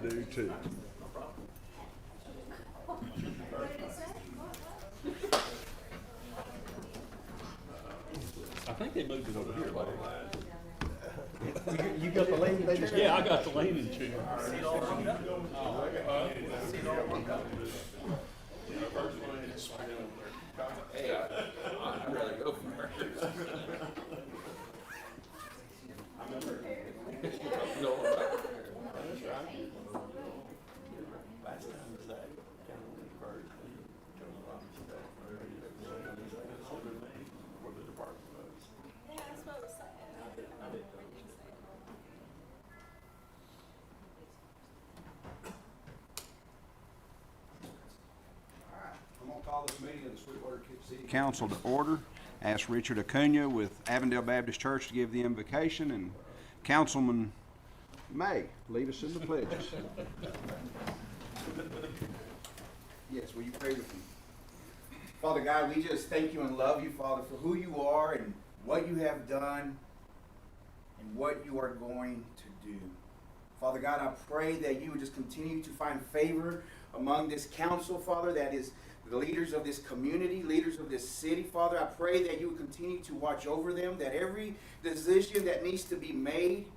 do too. I think they moved it over here. You got the leaning chair? Yeah, I got the leaning chair. Hey, I'd rather go first. No, that's right. Last time was that Cameron first, where the department was. Yeah, that's what I was saying. I'm gonna call this meeting of the Sweetwater City Council to order. Ask Richard Acuna with Avondale Baptist Church to give the invocation, and Councilman May lead us in the pledges. Yes, will you pray with me? Father God, we just thank you and love you, Father, for who you are and what you have done and what you are going to do. Father God, I pray that you would just continue to find favor among this council, Father, that is the leaders of this community, leaders of this city, Father. I pray that you would continue to watch over them, that every decision that needs to be made,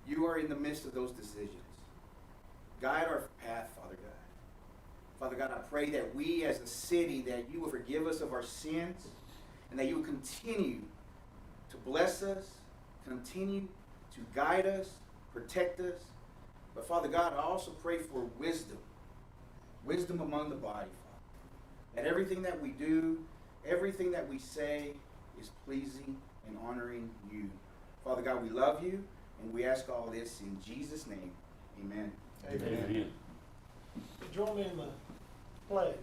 you are in the midst of those decisions. Guide our path, Father God. Father God, I pray that we as a city, that you will forgive us of our sins, and that you will continue to bless us, continue to guide us, protect us. But Father God, I also pray for wisdom, wisdom among the body, Father. That everything that we do, everything that we say is pleasing and honoring you. Father God, we love you, and we ask all this in Jesus' name. Amen. Amen. Join me in the pledge.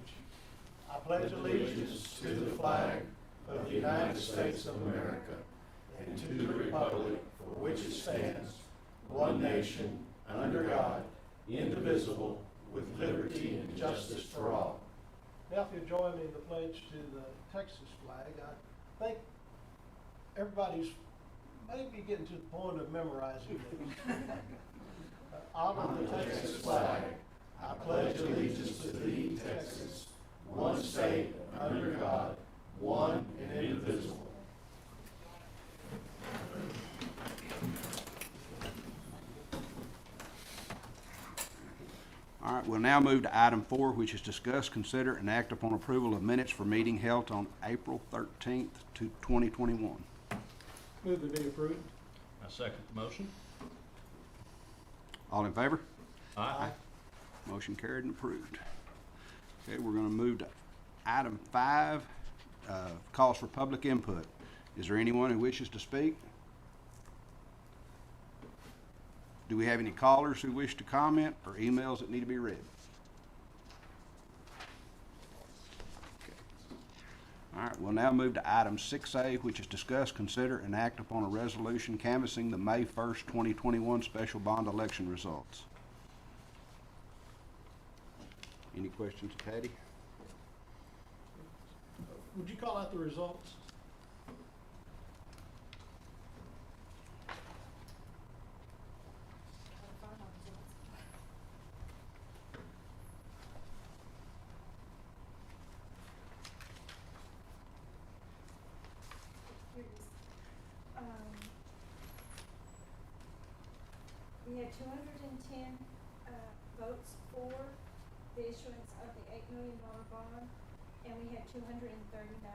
I pledge allegiance to the flag of the United States of America and to the republic for which it stands, one nation, under God, indivisible, with liberty and justice for all. Now, if you join me in the pledge to the Texas flag, I think everybody's maybe getting to the point of memorizing it. Honor the Texas flag. I pledge allegiance to thee, Texas, one state, under God, one and indivisible. All right, we'll now move to item 4, which is discuss, consider, and act upon approval of minutes for meeting held on April 13th, 2021. Move to be approved. I second the motion. All in favor? Aye. Motion carried and approved. Okay, we're going to move to item 5, calls for public input. Is there anyone who wishes to speak? Do we have any callers who wish to comment or emails that need to be read? Okay. All right, we'll now move to item 6A, which is discuss, consider, and act upon a resolution canvassing the May 1st, 2021 special bond election results. Any questions, Patty? Would you call out the results? We had 210 votes for the issuance of the $8 million bond, and we had 239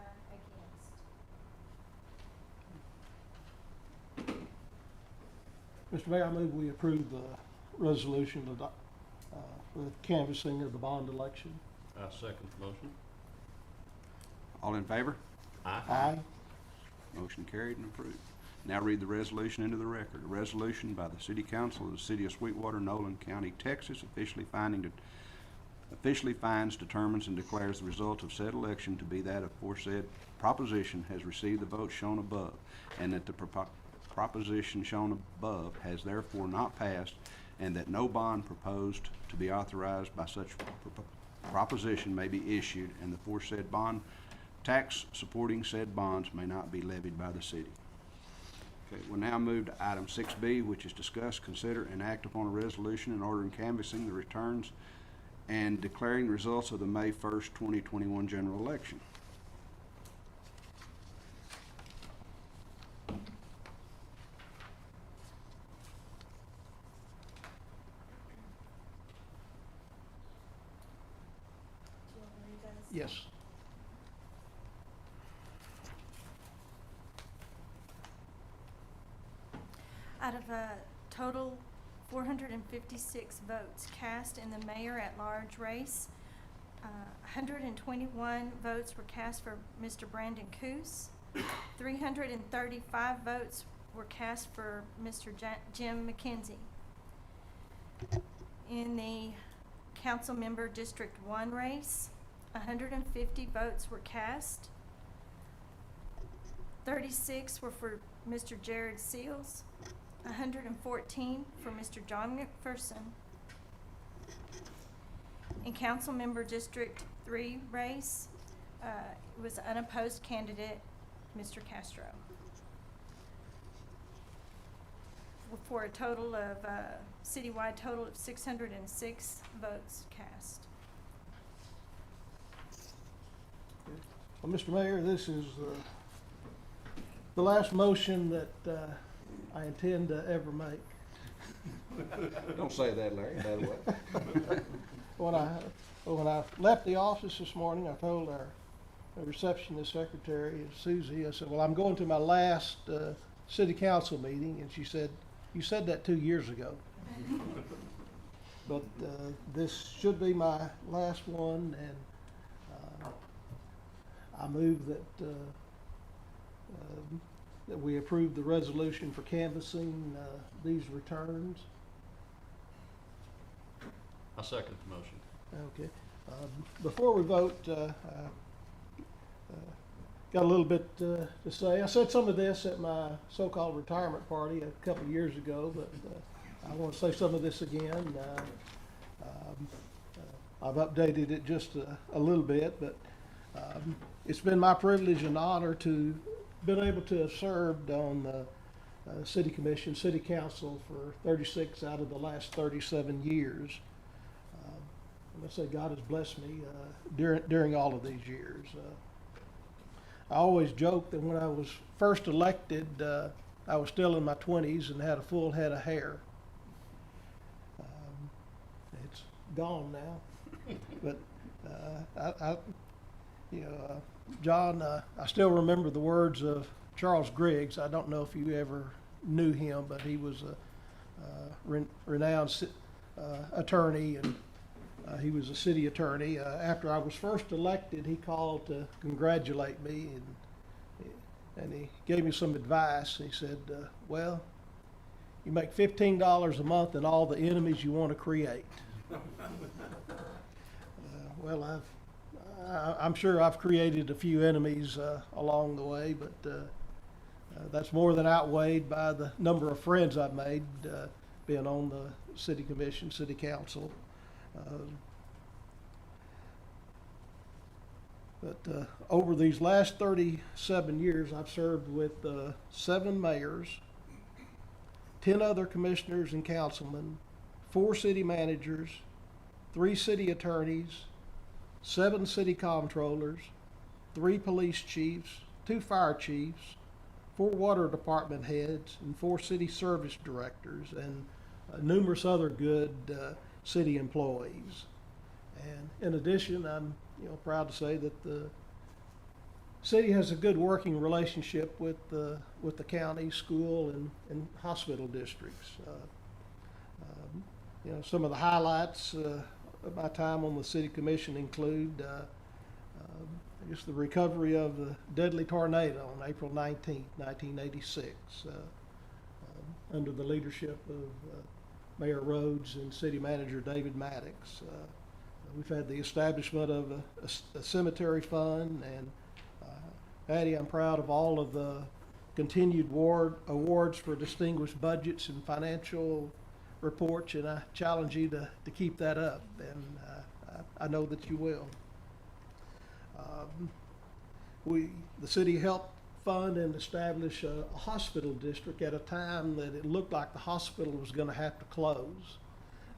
against. Mr. Mayor, I move we approve the resolution of the canvassing of the bond election. I second the motion. All in favor? Aye. Motion carried and approved. Now read the resolution into the record. A resolution by the City Council of the City of Sweetwater, Nolan County, Texas, officially finds, determines, and declares the result of said election to be that aforesaid proposition has received the votes shown above, and that the proposition shown above has therefore not passed, and that no bond proposed to be authorized by such proposition may be issued, and the aforesaid bond tax supporting said bonds may not be levied by the city. Okay, we'll now move to item 6B, which is discuss, consider, and act upon a resolution in ordering canvassing the returns and declaring results of the May 1st, 2021 general election. Do you want me to read those? Yes. Out of a total 456 votes cast in the mayor-at-large race, 121 votes were cast for Mr. Brandon Coos. 335 votes were cast for Mr. Jim McKenzie. In the council member District 1 race, 150 votes were cast. 36 were for Mr. Jared Seals, 114 for Mr. John McPherson. In council member District 3 race, it was unopposed candidate, Mr. Castro. For a total of, citywide total of 606 votes cast. Well, Mr. Mayor, this is the last motion that I intend to ever make. Don't say that, Larry, by the way. When I left the office this morning, I told our receptionist secretary, Susie, I said, well, I'm going to my last city council meeting, and she said, you said that 2 years ago. But this should be my last one, and I move that we approve the resolution for canvassing these returns. I second the motion. Okay. Before we vote, got a little bit to say. I said some of this at my so-called retirement party a couple of years ago, but I want to say some of this again. I've updated it just a little bit, but it's been my privilege and honor to been able to have served on the city commission, city council for 36 out of the last 37 years. Let's say God has blessed me during all of these years. I always joke that when I was first elected, I was still in my 20s and had a full head of hair. It's gone now, but John, I still remember the words of Charles Griggs. I don't know if you ever knew him, but he was a renowned attorney, and he was a city attorney. After I was first elected, he called to congratulate me, and he gave me some advice. He said, well, you make $15 a month and all the enemies you want to create. Well, I'm sure I've created a few enemies along the way, but that's more than outweighed by the number of friends I've made being on the city commission, city council. But over these last 37 years, I've served with 7 mayors, 10 other commissioners and councilmen, 4 city managers, 3 city attorneys, 7 city comptrollers, 3 police chiefs, 2 fire chiefs, 4 water department heads, and 4 city service directors, and numerous other good city employees. And in addition, I'm proud to say that the city has a good working relationship with the county, school, and hospital districts. Some of the highlights of my time on the city commission include just the recovery of the deadly tornado on April 19th, 1986, under the leadership of Mayor Rhodes and City Manager David Maddox. We've had the establishment of a cemetery fund, and Patty, I'm proud of all of the continued awards for distinguished budgets and financial reports, and I challenge you to keep that up, and I know that you will. The city helped fund and establish a hospital district at a time that it looked like the hospital was going to have to close.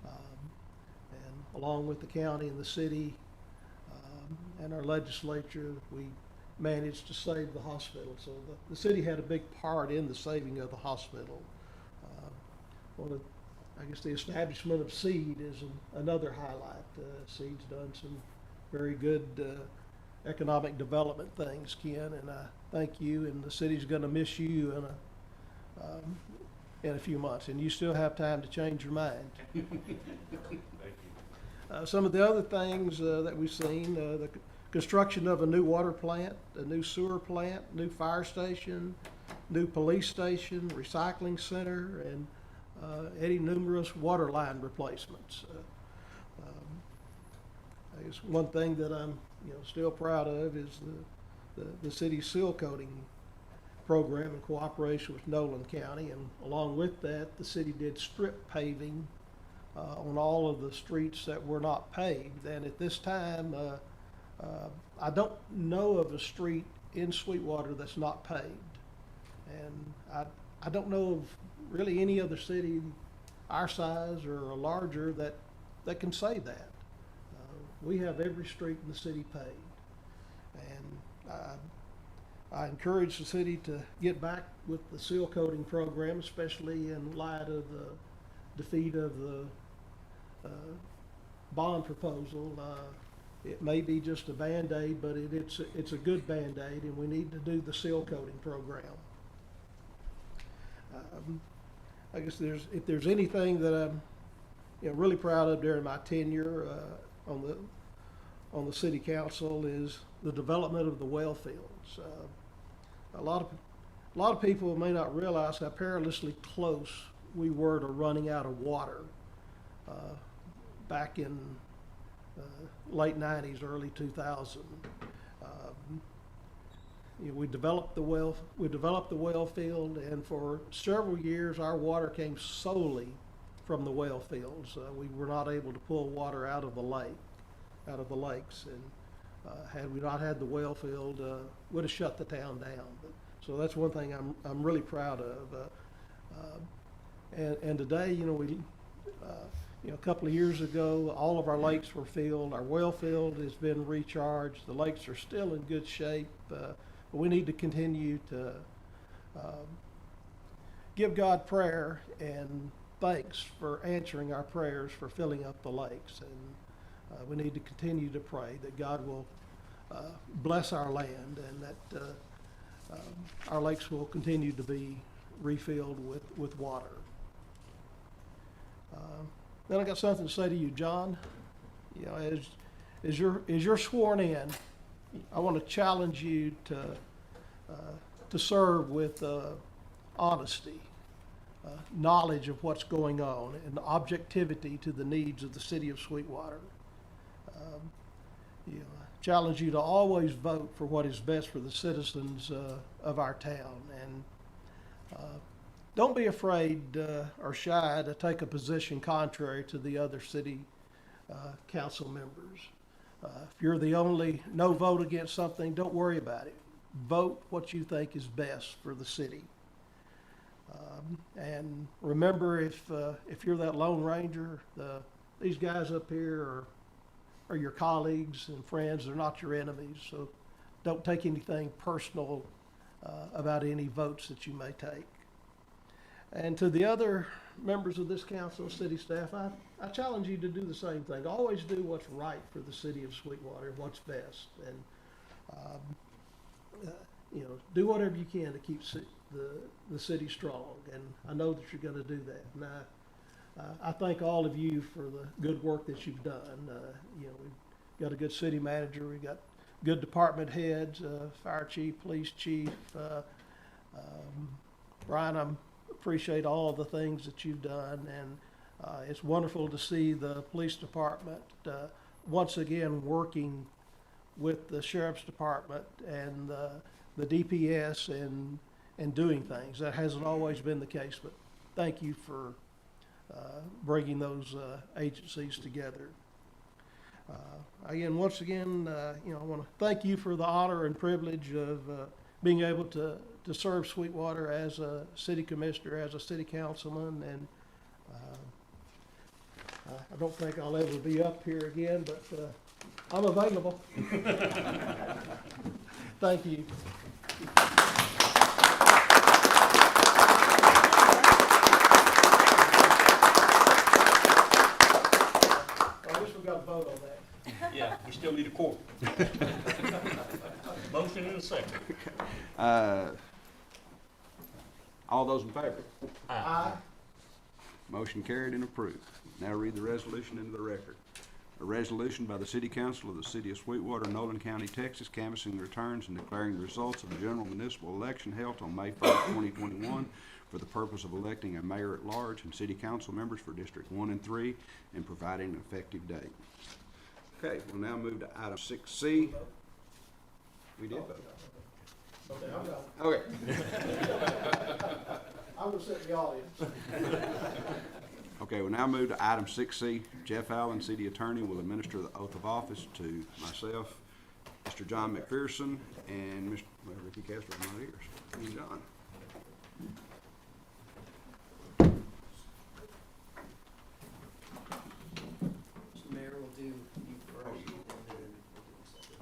And along with the county and the city and our legislature, we managed to save the hospital. So the city had a big part in the saving of the hospital. I guess the establishment of SEED is another highlight. SEED's done some very good economic development things, Ken, and I thank you, and the city's gonna miss you in a few months, and you still have time to change your mind. Some of the other things that we've seen, the construction of a new water plant, a new sewer plant, new fire station, new police station, recycling center, and any numerous water line replacements. I guess one thing that I'm still proud of is the city's seal coating program in cooperation with Nolan County, and along with that, the city did strip paving on all of the streets that were not paved. And at this time, I don't know of a street in Sweetwater that's not paved, and I don't know of really any other city our size or larger that can say that. We have every street in the city paved, and I encourage the city to get back with the seal coating program, especially in light of the defeat of the bond proposal. It may be just a Band-Aid, but it's a good Band-Aid, and we need to do the seal coating program. I guess if there's anything that I'm really proud of during my tenure on the city council is the development of the well fields. A lot of people may not realize how perilously close we were to running out of water back in late 90s, early 2000. We developed the well field, and for several years our water came solely from the well fields. We were not able to pull water out of the lakes, and had we not had the well field, would have shut the town down. So that's one thing I'm really proud of. And today, a couple of years ago, all of our lakes were filled. Our well field has been recharged. The lakes are still in good shape. But we need to continue to give God prayer and thanks for answering our prayers for filling up the lakes. And we need to continue to pray that God will bless our land, and that our lakes will continue to be refilled with water. Then I got something to say to you, John. As you're sworn in, I want to challenge you to serve with honesty, knowledge of what's going on, and objectivity to the needs of the city of Sweetwater. I challenge you to always vote for what is best for the citizens of our town, and don't be afraid or shy to take a position contrary to the other city council members. If you're the only no vote against something, don't worry about it. Vote what you think is best for the city. And remember, if you're that Lone Ranger, these guys up here are your colleagues and friends. They're not your enemies. So don't take anything personal about any votes that you may take. And to the other members of this council, city staff, I challenge you to do the same thing. Always do what's right for the city of Sweetwater, what's best. And, do whatever you can to keep the city strong. And I know that you're going to do that. And I thank all of you for the good work that you've done. We've got a good city manager. We've got good department heads, fire chief, police chief. Brian, I appreciate all the things that you've done. And it's wonderful to see the police department once again working with the sheriff's department and the DPS and doing things. That hasn't always been the case, but thank you for bringing those agencies together. Once again, I want to thank you for the honor and privilege of being able to serve Sweetwater as a city commissioner, as a city councilman, and I don't think I'll ever be up here again, but I'm available. Thank you. I guess we got to vote on that. Yeah, we still need a quorum. Motion and a second. All those in favor? Aye. Motion carried and approved. Now read the resolution into the record. A resolution by the City Council of the City of Sweetwater, Nolan County, Texas, canvassing the returns and declaring the results of the general municipal election held on May 1st, 2021 for the purpose of electing a mayor at large and city council members for District 1 and 3 and providing an effective date. Okay, we'll now move to item 6C. We did vote. Okay, I'm done. Okay. I will sit in the audience. Okay, we'll now move to item 6C. Jeff Allen, City Attorney, will administer the oath of office to myself, Mr. John McPherson, and Mr. well, Ricky Castro, I'm not here, and John. Mr. Mayor, we'll do you first, and then we'll do the second.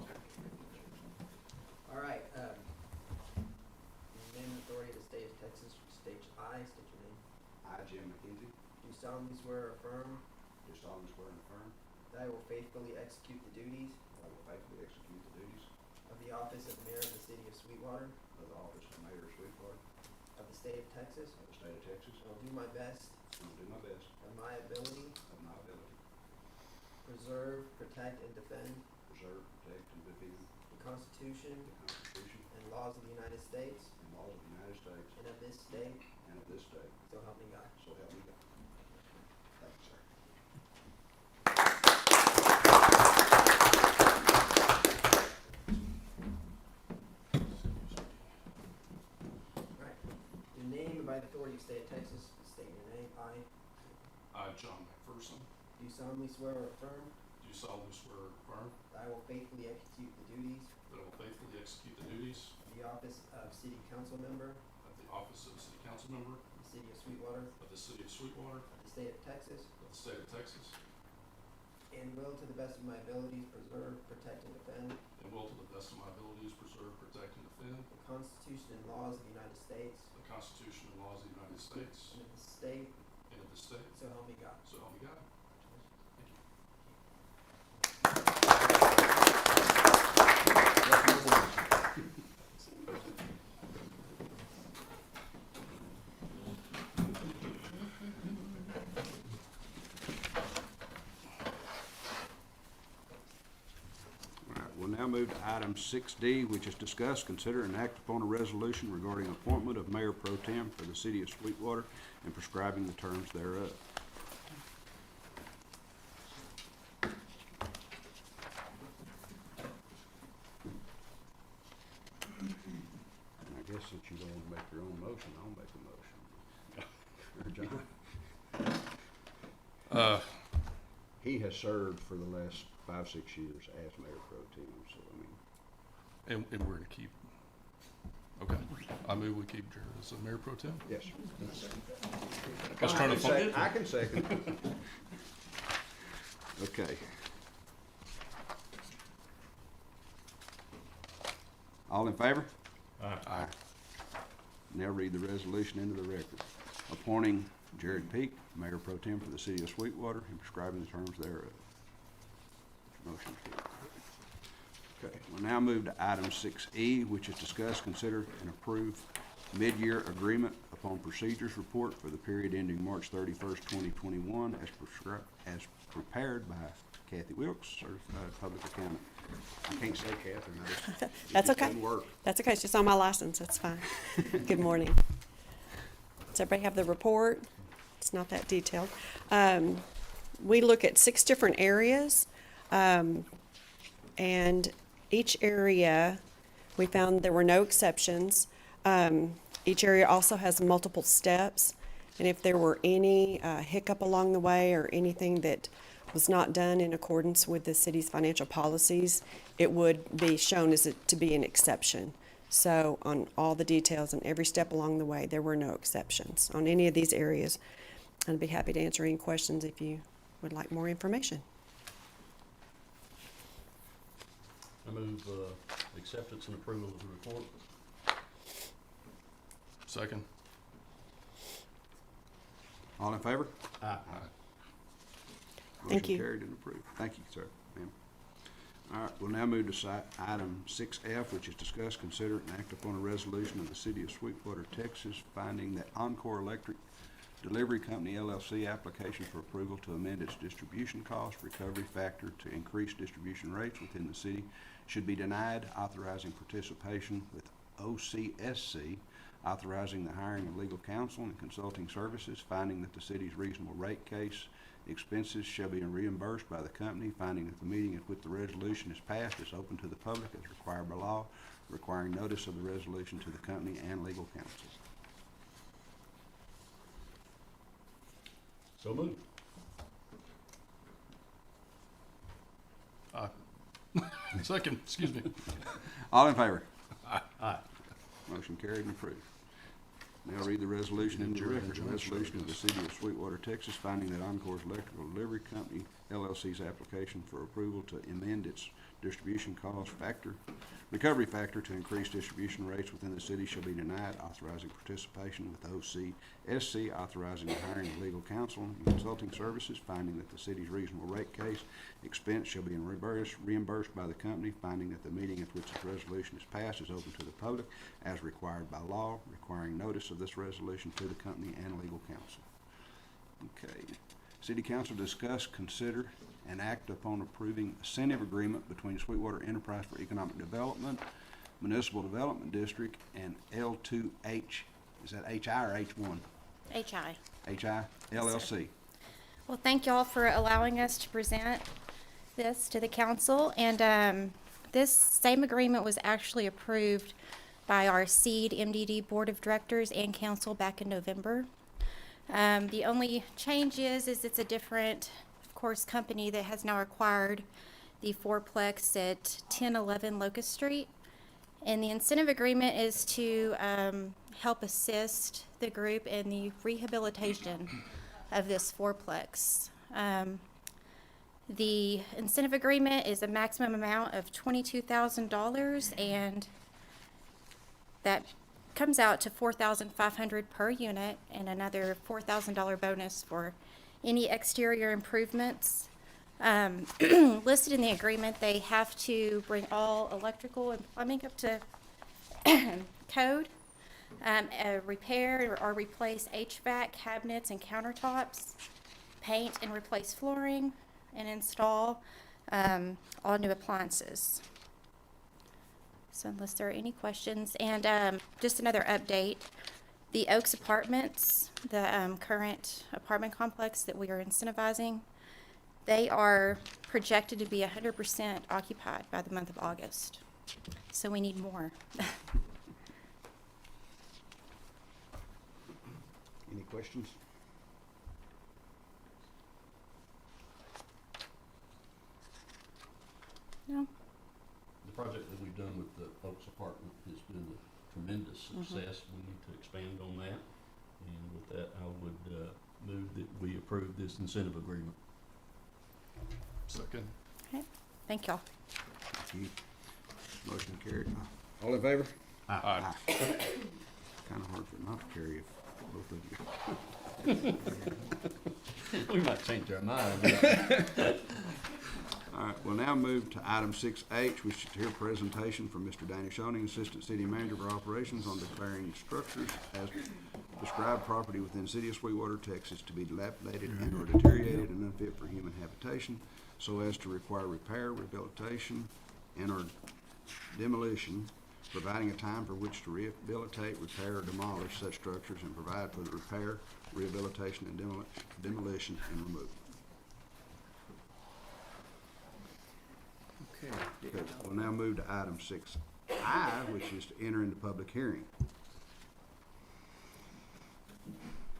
All right, in the name and authority of the state of Texas, state your name. I, Jim McKenzie, Do solemnly swear or affirm do solemnly swear and affirm that I will faithfully execute the duties that I will faithfully execute the duties of the office of mayor of the city of Sweetwater of the office of Mayor of Sweetwater of the state of Texas, of the state of Texas, and will do my best and will do my best of my ability of my ability to preserve, protect, and defend to preserve, protect, and defend the Constitution the Constitution and laws of the United States and laws of the United States and of this state, and of this state, so help me God. so help me God. Thank you, sir. Right. In the name and by the authority of the state of Texas, state your name. I I, John McPherson, do solemnly swear or affirm do solemnly swear or affirm that I will faithfully execute the duties that I will faithfully execute the duties of the office of city council member of the office of city council member of the city of Sweetwater of the city of Sweetwater of the state of Texas, of the state of Texas, and will to the best of my abilities preserve, protect, and defend and will to the best of my abilities preserve, protect, and defend the Constitution and laws of the United States the Constitution and laws of the United States and of the state, and of the state, so help me God. so help me God. Thank you. All right, we'll now move to item 6D, which is discuss, consider, and act upon a resolution regarding appointment of Mayor Pro Tem for the City of Sweetwater and prescribing the terms thereof. And I guess since you don't want to make your own motion, I'll make a motion. Or John? He has served for the last 5-6 years as Mayor Pro Tem, so I mean, And we're gonna keep, okay, I move we keep Jared as the mayor pro tem. yes. I was trying to find. I can second. Okay. All in favor? Aye. Now read the resolution into the record. Appointing Jared Peak, Mayor Pro Tem for the City of Sweetwater, and prescribing the terms thereof. Motion carried. Okay, we'll now move to item 6E, which is discuss, consider, and approve mid-year agreement upon procedures report for the period ending March 31st, 2021, as prepared by Kathy Wilkes, Certified Public Accountant. I can't say Catherine, it That's just okay. doesn't work. That's okay, it's just on my license, that's fine. Good morning. Does everybody have the report? It's not that detailed. We look at 6 different areas, and each area, we found there were no exceptions. Each area also has multiple steps, and if there were any hiccup along the way or anything that was not done in accordance with the city's financial policies, it would be shown as to be an exception. So on all the details and every step along the way, there were no exceptions on any of these areas. I'd be happy to answer any questions if you would like more information. I move, acceptance and approval of the report. Second. All in favor? Aye. Thank you. Motion carried and approved. Thank you, sir, ma'am. All right, we'll now move to item 6F, which is discuss, consider, and act upon a resolution of the City of Sweetwater, Texas, finding that Encore Electric Delivery Company LLC application for approval to amend its distribution cost recovery factor to increase distribution rates within the city should be denied, authorizing participation with OCSC, authorizing the hiring of legal counsel and consulting services, finding that the city's reasonable rate case expenses shall be reimbursed by the company, finding that the meeting at which the resolution is passed is open to the public as required by law, requiring notice of the resolution to the company and legal counsel. So moved. Aye. Second, excuse me. All in favor? Aye. Motion carried and approved. Now read the resolution into the record. A resolution of the City of Sweetwater, Texas, finding that Encore's Electrical Delivery Company LLC's application for approval to amend its distribution cost factor, recovery factor to increase distribution rates within the city shall be denied, authorizing participation with OCSC, authorizing the hiring of legal counsel and consulting services, finding that the city's reasonable rate case expense shall be reimbursed by the company, finding that the meeting at which this resolution is passed is open to the public as required by law, requiring notice of this resolution to the company and legal counsel. Okay. City Council discuss, consider, and act upon approving incentive agreement between Sweetwater Enterprise for Economic Development, Municipal Development District, and L2H, is that HI or H1? HI. HI, LLC. Well, thank y'all for allowing us to present this to the council. And this same agreement was actually approved by our SEED MDD Board of Directors and Council back in November. The only change is it's a different, of course, company that has now acquired the fourplex at 1011 Locust Street. And the incentive agreement is to help assist the group in the rehabilitation of this fourplex. The incentive agreement is a maximum amount of $22,000, and that comes out to $4,500 per unit, and another $4,000 bonus for any exterior improvements. Listed in the agreement, they have to bring all electrical and plumbing up to code, repair or replace HVAC cabinets and countertops, paint and replace flooring, and install all new appliances. So unless there are any questions, and just another update, the Oaks Apartments, the current apartment complex that we are incentivizing, they are projected to be 100% occupied by the month of August. So we need more. Any questions? No? The project that we've done with the Oaks Apartment has been a tremendous success. We need to expand on that. And with that, I would move that we approve this incentive agreement. Second. Okay. Thank y'all. Thank you. Motion carried. All in favor? Aye. Kind of hard for it not to carry if both of you. We might change our mind. All right, we'll now move to item 6H, which is to hear a presentation from Mr. Danny Schoening, Assistant City Manager for Operations, on declaring structures as described property within the City of Sweetwater, Texas, to be dilapidated and or deteriorated and unfit for human habitation, so as to require repair, rehabilitation, and or demolition, providing a time for which to rehabilitate, repair, or demolish such structures, and provide for the repair, rehabilitation, and demolition and removal. Okay, we'll now move to item 6I, which is to enter into public hearing.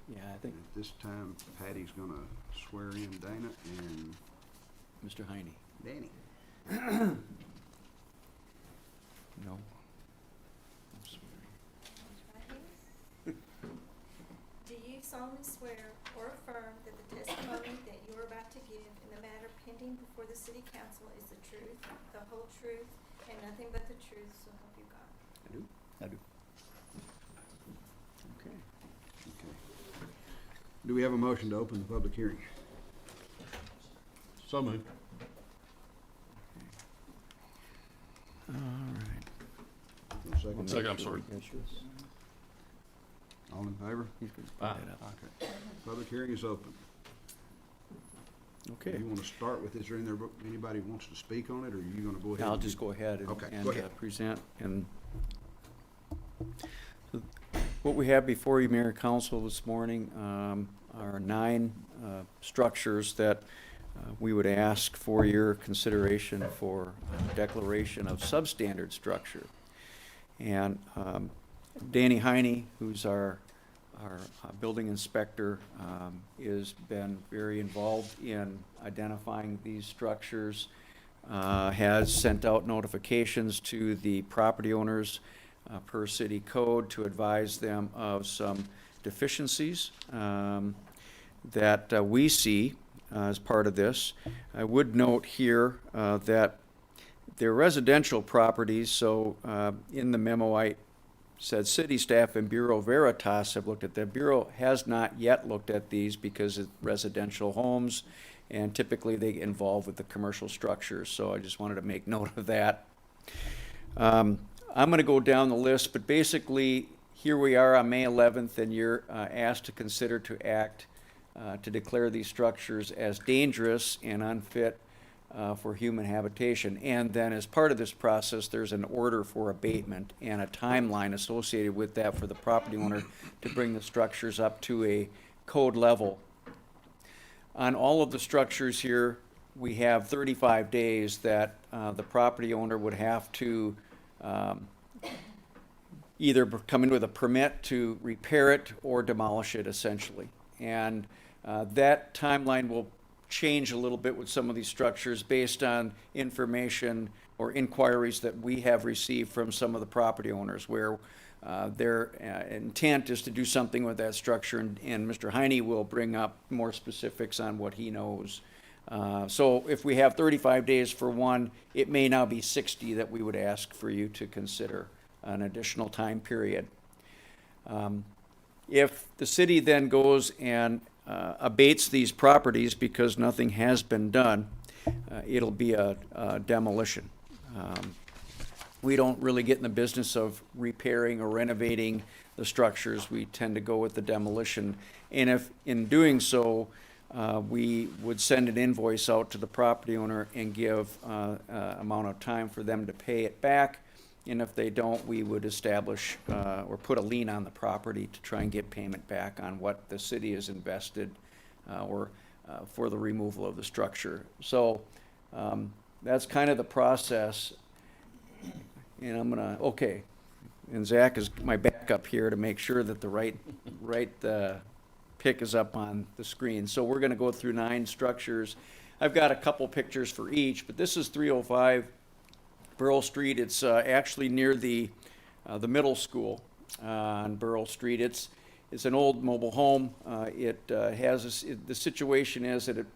Yeah, I think At this time, Patty's gonna swear in Dana and Mr. Heine. Danny. No. solemnly swear or affirm that the testimony that you are about to give in the matter pending before the city council is the truth, the whole truth, and nothing but the truth, so help you God? I do. I do. Okay. Okay. Do we have a motion to open the public hearing? So moved. All right. Second. Second, I'm sorry. All in favor? He's gonna Aye. put that up. Okay. Public hearing is open. Okay. You want to start with, is there anybody who wants to speak on it, or are you going to go ahead? I'll and- just go ahead and, Okay, and go ahead. present. And so what we have before you, Mayor and Council, this morning are 9 structures that we would ask for your consideration for declaration of substandard structure. And Danny Heine, who's our building inspector, has been very involved in identifying these structures, has sent out notifications to the property owners per city code to advise them of some deficiencies that we see as part of this. I would note here that they're residential properties, so in the memo I said city staff and Bureau Veritas have looked at them. Bureau has not yet looked at these because it's residential homes, and typically they get involved with the commercial structures, so I just wanted to make note of that. I'm going to go down the list, but basically here we are on May 11th, and you're asked to consider to act to declare these structures as dangerous and unfit for human habitation. And then as part of this process, there's an order for abatement and a timeline associated with that for the property owner to bring the structures up to a code level. On all of the structures here, we have 35 days that the property owner would have to either come in with a permit to repair it or demolish it, essentially. And that timeline will change a little bit with some of these structures based on information or inquiries that we have received from some of the property owners, where their intent is to do something with that structure, and Mr. Heine will bring up more specifics on what he knows. So if we have 35 days for one, it may now be 60 that we would ask for you to consider an additional time period. If the city then goes and abates these properties because nothing has been done, it'll be a demolition. We don't really get in the business of repairing or renovating the structures. We tend to go with the demolition. And if in doing so, we would send an invoice out to the property owner and give amount of time for them to pay it back. And if they don't, we would establish or put a lien on the property to try and get payment back on what the city has invested or for the removal of the structure. So that's kind of the process. And I'm gonna, okay, and Zach is my backup here to make sure that the right pick is up on the screen. So we're gonna go through 9 structures. I've got a couple pictures for each, but this is 305 Burrell Street. It's actually near the middle school on Burrell Street. It's an old mobile home. The situation is that it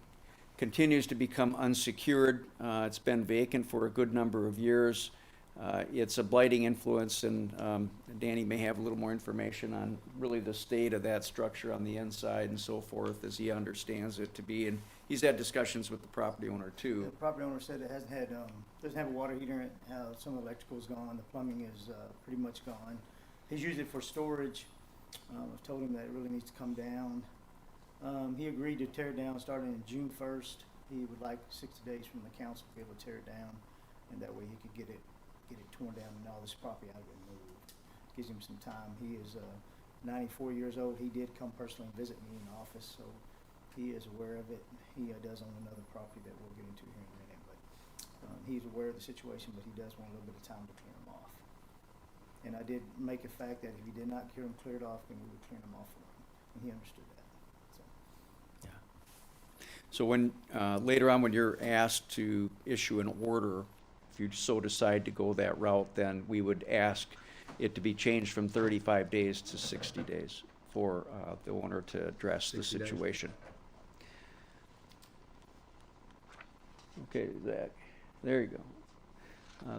continues to become unsecured. It's been vacant for a good number of years. It's a blighting influence, and Danny may have a little more information on really the state of that structure on the inside and so forth, as he understands it to be. And he's had discussions with the property owner too. The property owner said it hasn't had, doesn't have a water heater in it, some electrical's gone, the plumbing is pretty much gone. He's used it for storage. I've told him that it really needs to come down. He agreed to tear it down starting in June 1st. He would like 60 days from the council to be able to tear it down, and that way he could get it torn down and all this property out of it moved. Gives him some time. He is 94 years old. He did come personally and visit me in the office, so he is aware of it. He does own another property that we'll get into here in a minute, but he's aware of the situation, but he does want a little bit of time to clear him off. And I did make a fact that if he did not clear him cleared off, then we would clear him off for him, and he understood that. So when, later on when you're asked to issue an order, if you so decide to go that route, then we would ask it to be changed from 35 days to 60 days for the owner to address the 60 days. situation. Okay, Zach, there you go.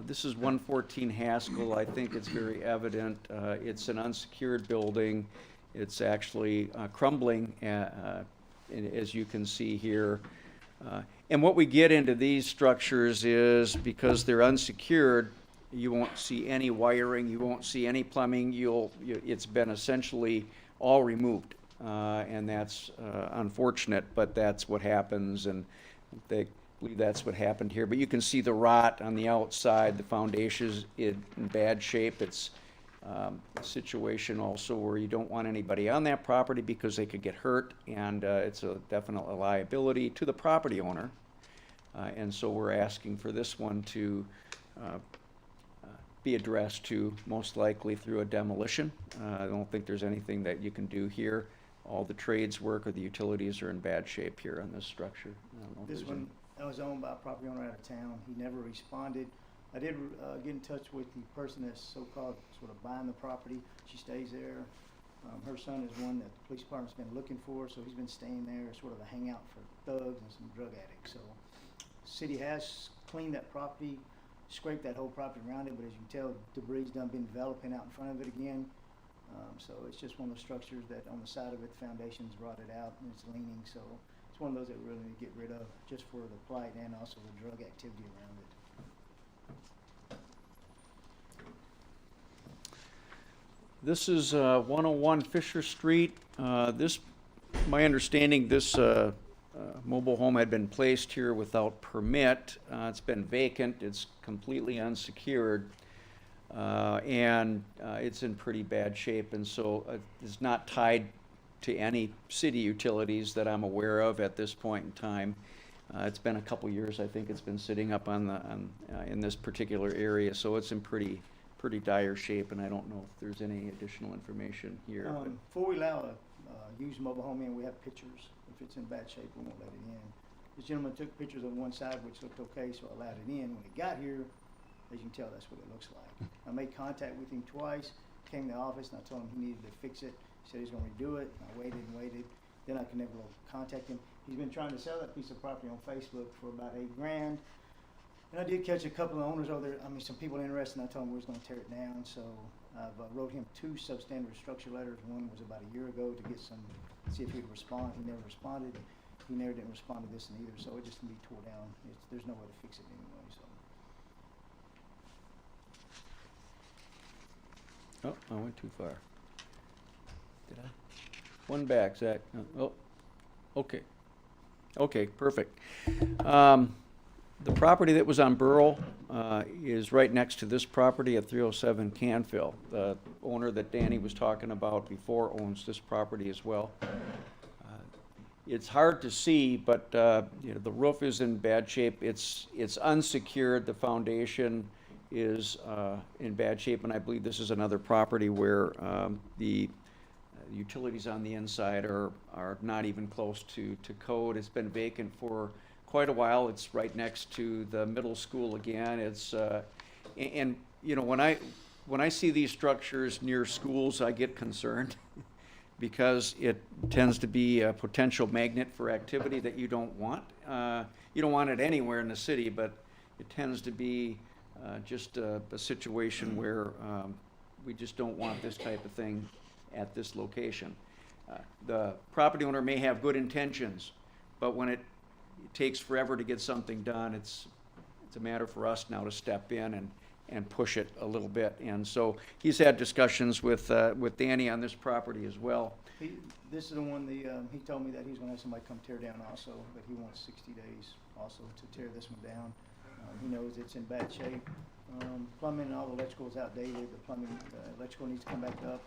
This is 114 Haskell. I think it's very evident. It's an unsecured building. It's actually crumbling, as you can see here. And what we get into these structures is, because they're unsecured, you won't see any wiring, you won't see any plumbing. It's been essentially all removed, and that's unfortunate, but that's what happens, and they believe that's what happened here. But you can see the rot on the outside. The foundation's in bad shape. It's a situation also where you don't want anybody on that property because they could get hurt, and it's a definite liability to the property owner. And so we're asking for this one to be addressed to, most likely through a demolition. I don't think there's anything that you can do here. All the trades work or the utilities are in bad shape here on this structure. I don't know if This there's one, that was owned by a property owner out of town. He never responded. I did get in touch with the person that's so-called sort of buying the property. She stays there. Her son is one that the police department's been looking for, so he's been staying there, sort of a hangout for thugs and some drug addicts. So, city has cleaned that property, scraped that whole property around it, but as you can tell, debris done been developing out in front of it again. So it's just one of those structures that on the side of it, the foundation's rotted out and it's leaning. So it's one of those that we really need to get rid of, just for the plight and also the drug activity around it. This is 101 Fisher Street. My understanding, this mobile home had been placed here without permit. It's been vacant. It's completely unsecured. And it's in pretty bad shape, and so it's not tied to any city utilities that I'm aware of at this point in time. It's been a couple years, I think it's been sitting up in this particular area, so it's in pretty dire shape, and I don't know if there's any additional information here. but- Before we allow a used mobile home in, we have pictures. If it's in bad shape, we won't let it in. This gentleman took pictures of one side, which looked okay, so I allowed it in. When it got here, as you can tell, that's what it looks like. I made contact with him twice, came to the office, and I told him he needed to fix it. He said he was gonna redo it, and I waited and waited. Then I could never contact him. He's been trying to sell that piece of property on Facebook for about $8,000. And I did catch a couple of owners over there, some people interested, and I told them we was gonna tear it down. So I've wrote him 2 substandard structure letters. One was about a year ago to get see if he'd respond. He never responded. He never didn't respond to this one either, so it just can be tore down. There's no way to fix it anyway, so. Oh, I went too far. Did I? One back, Zach. Oh, okay. Okay, perfect. The property that was on Burl is right next to this property at 307 Canfield. The owner that Danny was talking about before owns this property as well. It's hard to see, but the roof is in bad shape. It's unsecured. The foundation is in bad shape, and I believe this is another property where the utilities on the inside are not even close to code. It's been vacant for quite a while. It's right next to the middle school again. It's and when I see these structures near schools, I get concerned because it tends to be a potential magnet for activity that you don't want. You don't want it anywhere in the city, but it tends to be just a situation where we just don't want this type of thing at this location. The property owner may have good intentions, but when it takes forever to get something done, it's a matter for us now to step in and push it a little bit. And so he's had discussions with Danny on this property as well. This is the one, he told me that he's gonna have somebody come tear down also, but he wants 60 days also to tear this one down. He knows it's in bad shape. Plumbing and all the electrical is outdated. The electrical needs to come back up.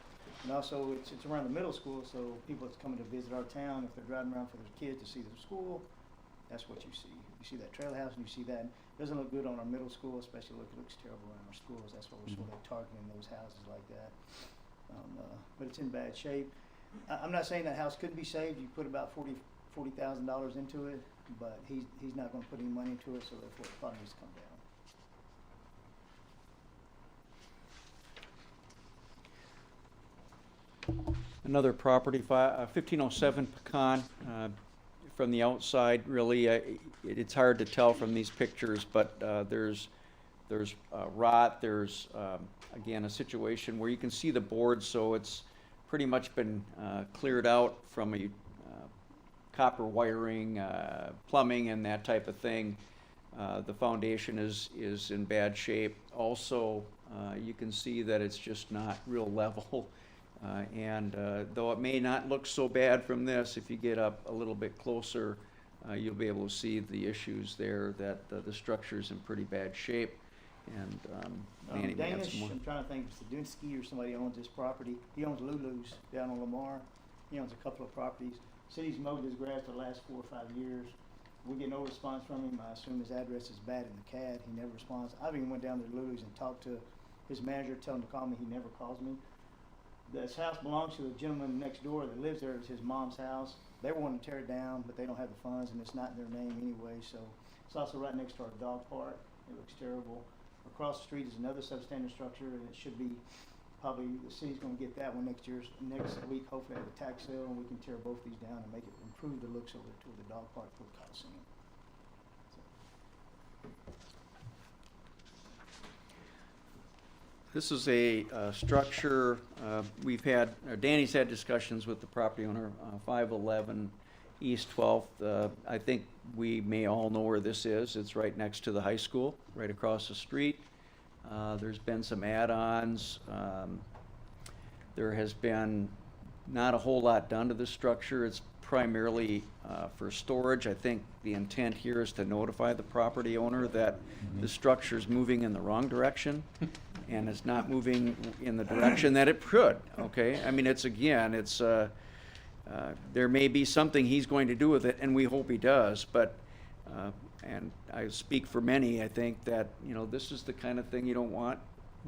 And also, it's around the middle school, so people that's coming to visit our town, if they're driving around for their kids to see the school, that's what you see. You see that trail house and you see that. It doesn't look good on our middle school, especially it looks terrible around our schools. That's why we're sort of targeting those houses like that. But it's in bad shape. I'm not saying that house couldn't be saved. You put about $40,000 into it, but he's not going to put any money into it, so therefore it probably needs to come down. Another property, 1507 Pecan. From the outside, really, it's hard to tell from these pictures, but there's rot, there's, again, a situation where you can see the board, so it's pretty much been cleared out from a copper wiring, plumbing, and that type of thing. The foundation is in bad shape. Also, you can see that it's just not real level. And though it may not look so bad from this, if you get up a little bit closer, you'll be able to see the issues there, that the structure's in pretty bad shape. And Manny may have Danish, some more. I'm trying to think, if it's Dunsky or somebody owns this property. He owns Lulu's down on Lamar. He owns a couple of properties. City's mowed his grass the last 4 or 5 years. We get no response from him. I assume his address is bad in the CAD. He never responds. I've even went down to Lulu's and talked to his manager, tell him to call me. He never calls me. This house belongs to the gentleman next door that lives there. It's his mom's house. They want to tear it down, but they don't have the funds, and it's not in their name anyway. So it's also right next to our dog park. It looks terrible. Across the street is another substandard structure, and it should be probably the city's going to get that one next week. Hopefully, have a tax sale, and we can tear both these down and make it improve the looks over to the dog park for the Coliseum. This is a structure, we've had, Danny's had discussions with the property owner, 511 East 12th. I think we may all know where this is. It's right next to the high school, right across the street. There's been some add-ons. There has been not a whole lot done to this structure. It's primarily for storage. I think the intent here is to notify the property owner that the structure is moving in the wrong direction and it's not moving in the direction that it could, okay? I mean, there may be something he's going to do with it, and we hope he does, but, and I speak for many, I think that, this is the kind of thing you don't want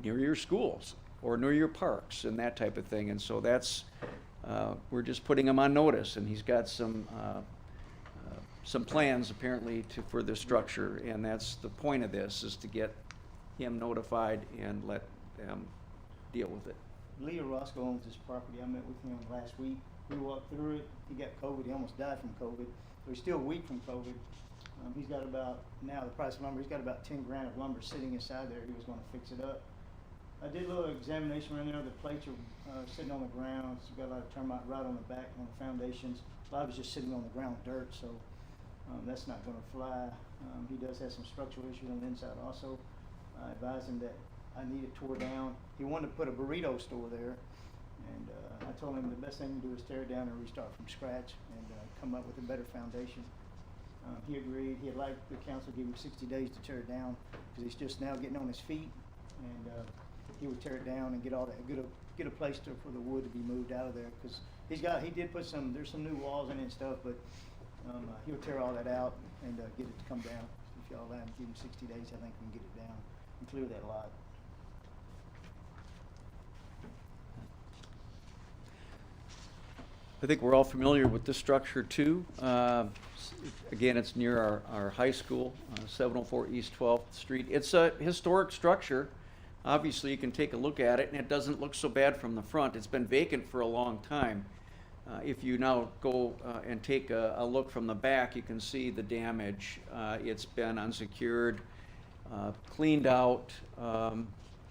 near your schools or near your parks and that type of thing, and so that's, we're just putting him on notice, and he's got some plans apparently for this structure, and that's the point of this, is to get him notified and let them deal with it. Leo Roscoe owns this property. I met with him last week. We walked through it. He got COVID. He almost died from COVID. So he's still weak from COVID. He's got about, now the price of lumber, he's got about 10 grand of lumber sitting inside there. He was going to fix it up. I did a little examination around there. The plates are sitting on the ground. It's got a lot of termite right on the back, on the foundations. A lot of it's just sitting on the ground dirt, so that's not going to fly. He does have some structural issues on the inside also. I advised him that I need it tore down. He wanted to put a burrito store there, and I told him the best thing to do is tear it down and restart from scratch and come up with a better foundation. He agreed. He'd like the council to give him 60 days to tear it down because he's just now getting on his feet, and he would tear it down and get all that, get a place for the wood to be moved out of there, because he did put there's some new walls in it and stuff, but he would tear all that out and get it to come down. If y'all let him, give him 60 days, I think we can get it down and clear that lot. I think we're all familiar with this structure too. Again, it's near our high school, 704 East 12th Street. It's a historic structure. Obviously, you can take a look at it, and it doesn't look so bad from the front. It's been vacant for a long time. If you now go and take a look from the back, you can see the damage. It's been unsecured, cleaned out.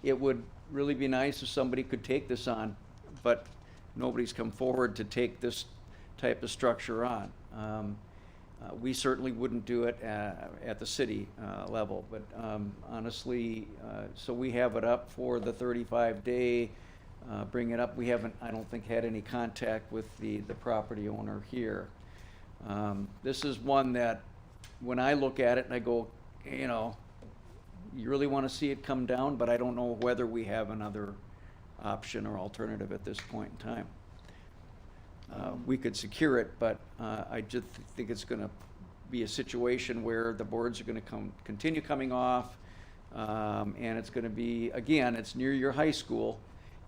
It would really be nice if somebody could take this on, but nobody's come forward to take this type of structure on. We certainly wouldn't do it at the city level, but honestly, so we have it up for the 35-day, bring it up. We haven't, I don't think, had any contact with the property owner here. This is one that, when I look at it and I go, you really want to see it come down, but I don't know whether we have another option or alternative at this point in time. We could secure it, but I just think it's going to be a situation where the boards are going to continue coming off, and it's going to be, again, it's near your high school.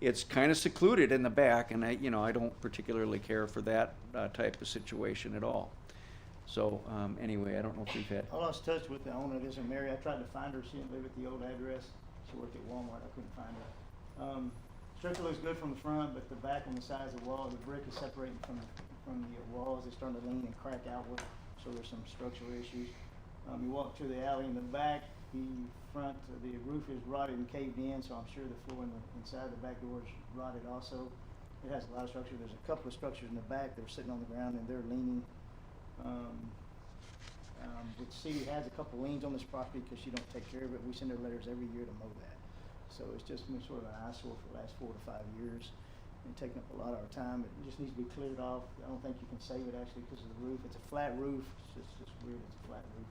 It's kind of secluded in the back, and I don't particularly care for that type of situation at all. So anyway, I don't know if we've had. I lost touch with the owner of this, Mary. I tried to find her. She didn't live at the old address. She worked at Walmart. I couldn't find her. Structure looks good from the front, but the back on the sides of the wall, the brick is separating from the walls. It's starting to lean and crack outward, so there's some structural issues. You walk to the alley in the back, the front, the roof is rotted and caved in, so I'm sure the floor inside the back door is rotted also. It has a lot of structure. There's a couple of structures in the back that are sitting on the ground and they're leaning. The city has a couple liens on this property because she don't take care of it. We send her letters every year to mow that. So it's just been sort of an eyesore for the last 4 to 5 years and taking up a lot of our time. It just needs to be cleared off. I don't think you can save it actually because of the roof. It's a flat roof. It's just weird. It's a flat roof.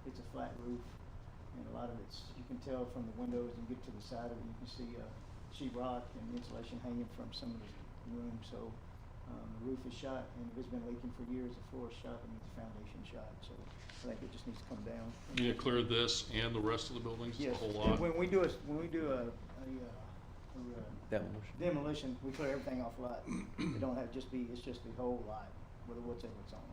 It's a flat roof, and a lot of it's, you can tell from the windows and get to the side of it, you can see sheetrock and insulation hanging from some of the rooms. So the roof is shot, and it's been leaking for years. The floor is shot, and the foundation shot. So I think it just needs to come down. You need to clear this and the rest of the buildings, the Yes. whole lot? When we do a Demolition. we clear everything off lot. It don't have it's just the whole lot, whether what's on it.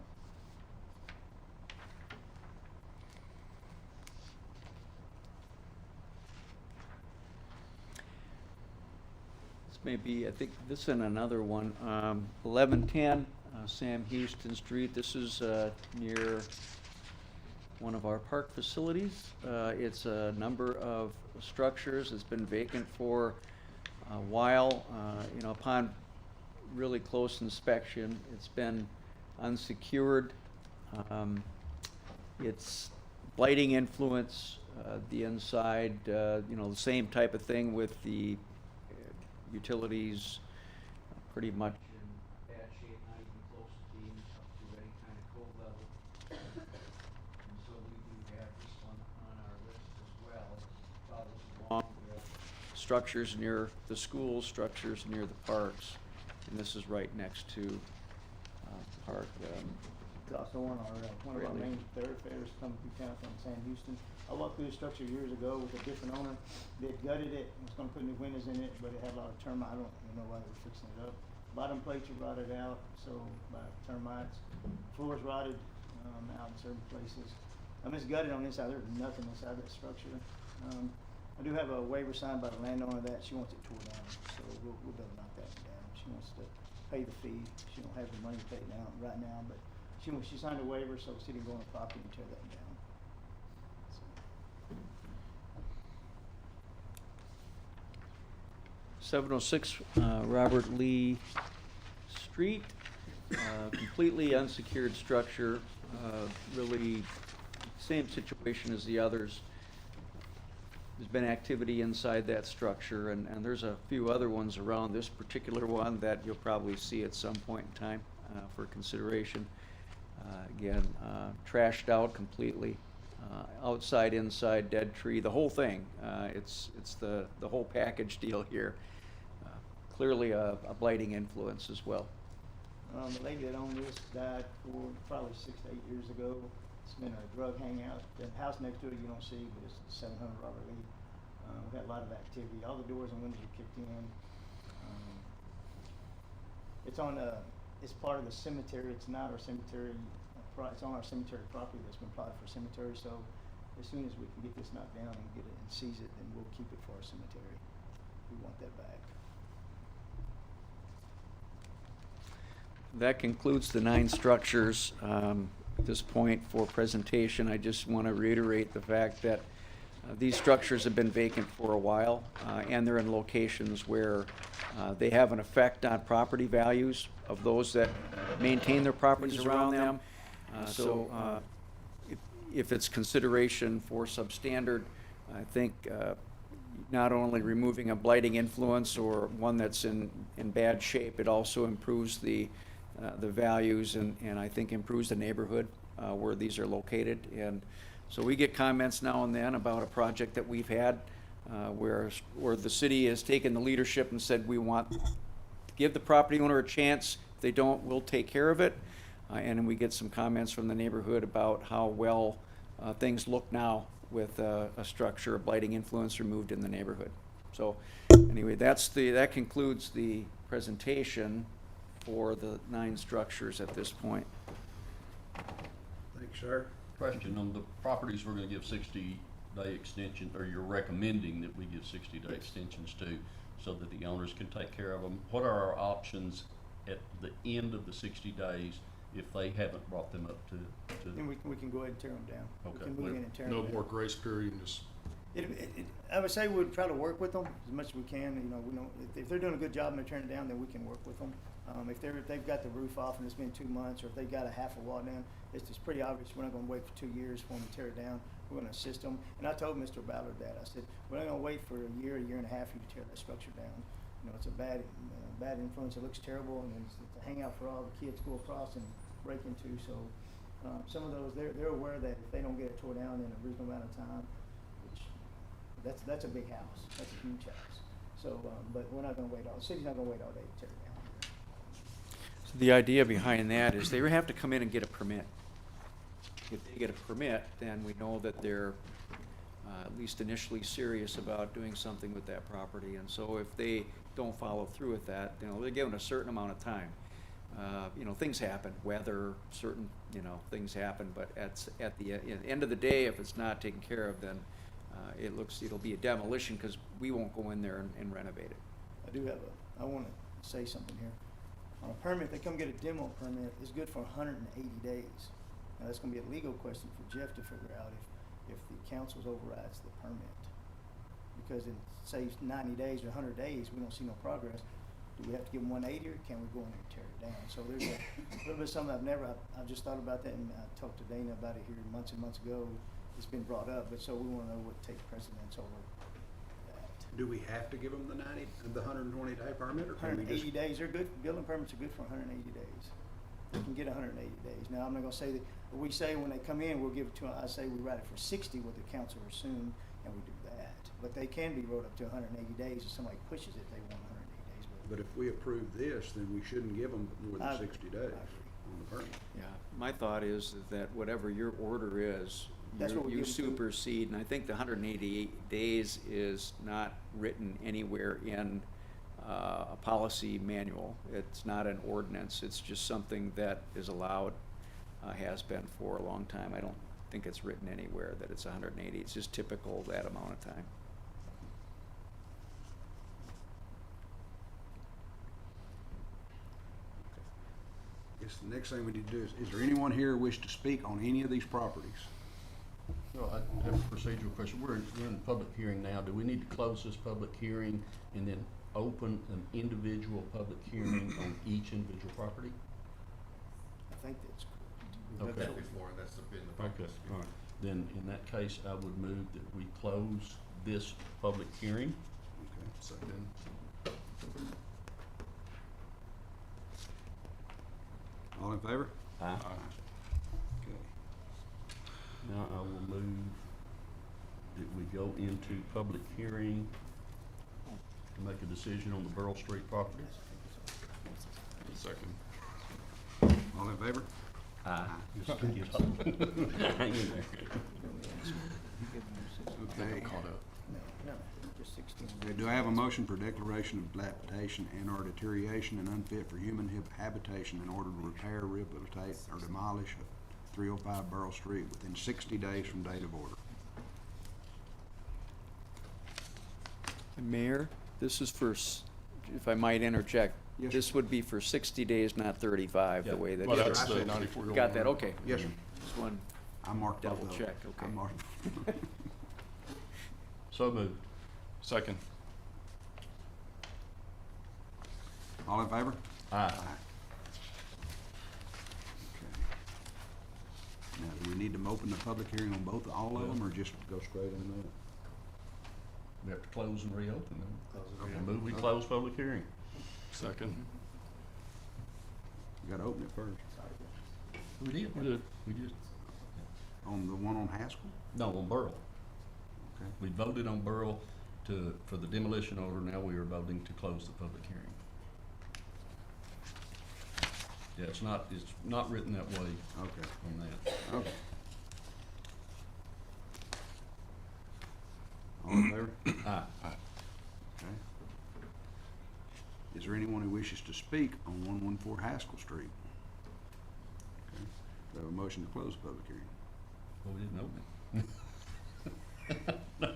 Maybe, I think this and another one, 1110 Sam Houston Street. This is near one of our park facilities. It's a number of structures. It's been vacant for a while. Upon really close inspection, it's been unsecured. It's blighting influence, the inside, the same type of thing with the utilities pretty much in bad shape, not even close to being up to any kind of code level. And so we do have this one on our list as well. Follows along with structures near the schools, structures near the parks, and this is right next to park. It's also on our, one of our main thoroughfares coming through town from Sam Houston. I walked through the structure years ago with a different owner. They gutted it, and was gonna put new windows in it, but it had a lot of termite. I don't even know why they were fixing it up. Bottom plates are rotted out, so by termites. Floors rotted, out in certain places. It's gutted on this side. There's nothing inside that structure. I do have a waiver signed by the landowner that she wants it tore down, so we'll better knock that down. She wants to pay the fee. She don't have the money to pay it down right now, but she signed a waiver, so the city can go on the property and tear that down. 706 Robert Lee Street, completely unsecured structure, really same situation as the others. There's been activity inside that structure, and there's a few other ones around this particular one that you'll probably see at some point in time for consideration. Again, trashed out completely, outside, inside, dead tree, the whole thing. It's the whole package deal here. Clearly a blighting influence as well. The lady that owned this died probably 6 to 8 years ago. It's been a drug hangout. The house next to it you don't see, but it's 700 Robert Lee. We've had a lot of activity. All the doors and windows are kicked in. It's part of the cemetery. It's not our cemetery. It's on our cemetery property that's been plotted for cemetery. So as soon as we can get this knocked down and get it and seize it, then we'll keep it for our cemetery. We want that back. That concludes the 9 structures at this point for presentation. I just want to reiterate the fact that these structures have been vacant for a while, and they're in locations where they have an effect on property values of those that maintain their properties around them. If it's consideration for substandard, I think not only removing a blighting influence or one that's in bad shape, it also improves the values and I think improves the neighborhood where these are located. And so we get comments now and then about a project that we've had where the city has taken the leadership and said we want to give the property owner a chance. If they don't, we'll take care of it. And then we get some comments from the neighborhood about how well things look now with a structure, a blighting influence removed in the neighborhood. So anyway, that concludes the presentation for the 9 structures at this point. Thanks, sir. Question on the properties we're gonna give 60-day extension, or you're recommending that we give 60-day extensions to. so that the owners can take care of them? What are our options at the end of the 60 days if they haven't brought them up to? Then we can go ahead and tear them down. Okay. We can move in and tear them No down. more grace period, and just, I would say we'd try to work with them as much as we can. You know, we don't, if they're doing a good job and they're tearing it down, then we can work with them. If they've got the roof off and it's been 2 months, or if they've got a half a wall down, it's pretty obvious we're not gonna wait for 2 years for them to tear it down. We're gonna assist them. And I told Mr. Ballard that. I said, we're not gonna wait for a year and a half for you to tear that structure down. You know, it's a bad influence. It looks terrible, and it's a hangout for all the kids to go across and break into. So, some of those, they're aware that if they don't get it tore down in a reasonable amount of time, which that's a big house. That's a huge house. So, but we're not gonna wait the city's not gonna wait all day to tear it down. So the idea behind that is they have to come in and get a permit. If they get a permit, then we know that they're at least initially serious about doing something with that property. And so if they don't follow through with that, you know, they're given a certain amount of time. You know, things happen, weather, certain, you know, things happen, but at the end of the day, if it's not taken care of, then it'll be a demolition, because we won't go in there and renovate it. I want to say something here. On a permit, they come get a demo permit, it's good for 180 days. Now, that's gonna be a legal question for Jeff to figure out if the council overrides the permit. Because in, say, 90 days or 100 days, we don't see no progress. Do we have to give them 180, or can we go in there and tear it down? So there's a little bit of something I've just thought about that, and I talked to Dana about it here months and months ago. It's been brought up, but so we wanna know what takes precedence over that. Do we have to give them the 120-day permit, or can we 180 just? days, they're good, building permits are good for 180 days. They can get 180 days. Now, I'm not gonna say that, but we say when they come in, we'll give it to them. I say we write it for 60, what the council assumed, and we do that. But they can be wrote up to 180 days. If somebody pushes it, they want 180 days. But if we approve this, then we shouldn't give them more I than agree. 60 days I agree. on the permit. Yeah, my thought is that whatever your order is, That's what we you give them to. supersede, and I think the 188 days is not written anywhere in a policy manual. It's not an ordinance, it's just something that is allowed, has been for a long time. I don't think it's written anywhere that it's 180, it's just typical that amount of time. I guess the next thing we need to do is there anyone here who wish to speak on any of these properties? No, I have a procedural question. We're in public hearing now. Do we need to close this public hearing and then open an individual public hearing on each individual property? I think that's correct. Okay. before, and that's been the Okay, practice. all right. Then in that case, I would move that we close this public hearing. Okay. second. All in favor? Aye. Okay. Now I will move that we go into public hearing to make a decision on the Burl Street property. Second. All in favor? Aye. Hang in there. Okay. Caught up. No, just 16. Okay, do I have a motion for declaration of dilapidation and/or deterioration and unfit for human habitation in order to repair, rehabilitate, or demolish 305 Burl Street within 60 days from date of order? Mayor, this is for, if I might interject, Yes, sir. this would be for 60 days, not 35, the Yeah. way that. Well, Yes, that's sir. the 94-year-old. Got that, okay. Yes, sir. Just one, I marked both Double of check, them. okay. I marked. So moved. Second. All in favor? Aye. Okay. Now, do we need to open the public hearing on all of them, or just go straight on that? We have to close and reopen them. Okay. I move we close public hearing. Second. We gotta open it first. We did. We did. We just, On the one on Haskell? no, on Burl. Okay. We voted on Burl for the demolition order. Now we are voting to close the public hearing. Yeah, it's not written that way Okay. on that. Okay. All in favor? Aye. Okay. Is there anyone who wishes to speak on 114 Haskell Street? Okay. Do I have a motion to close the public hearing? Well, we didn't open it.